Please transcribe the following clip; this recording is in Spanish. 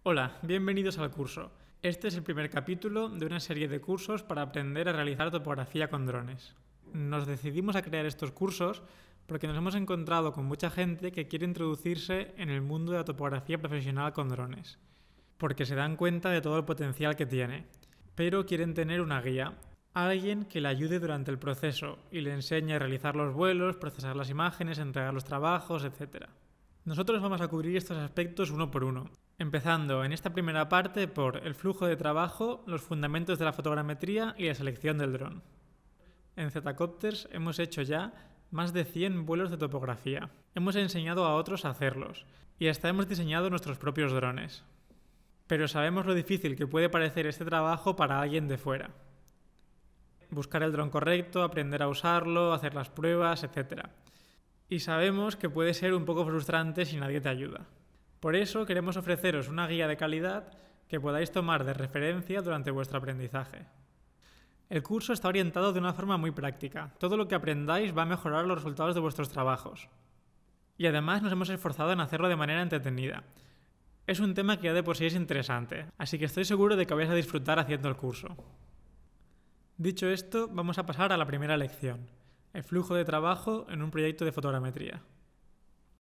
Hola, bienvenidos al curso. Este es el primer capítulo de una serie de cursos para aprender a realizar topografía con drones. Nos decidimos a crear estos cursos porque nos hemos encontrado con mucha gente que quiere introducirse en el mundo de la topografía profesional con drones, porque se dan cuenta de todo el potencial que tiene, pero quieren tener una guía, alguien que le ayude durante el proceso y le enseñe a realizar los vuelos, procesar las imágenes, entregar los trabajos, etc. Nosotros vamos a cubrir estos aspectos uno por uno, empezando en esta primera parte por el flujo de trabajo, los fundamentos de la fotogrametría y la selección del dron. En Zetacopters hemos hecho ya más de 100 vuelos de topografía. Hemos enseñado a otros a hacerlos y hasta hemos diseñado nuestros propios drones. Pero sabemos lo difícil que puede parecer este trabajo para alguien de fuera. Buscar el dron correcto, aprender a usarlo, hacer las pruebas, etc. Y sabemos que puede ser un poco frustrante si nadie te ayuda. Por eso queremos ofreceros una guía de calidad que podáis tomar de referencia durante vuestro aprendizaje. El curso está orientado de una forma muy práctica. Todo lo que aprendáis va a mejorar los resultados de vuestros trabajos. Y además nos hemos esforzado en hacerlo de manera entretenida. Es un tema que ya de por sí es interesante, así que estoy seguro de que vais a disfrutar haciendo el curso. Dicho esto, vamos a pasar a la primera lección, el flujo de trabajo en un proyecto de fotogrametría.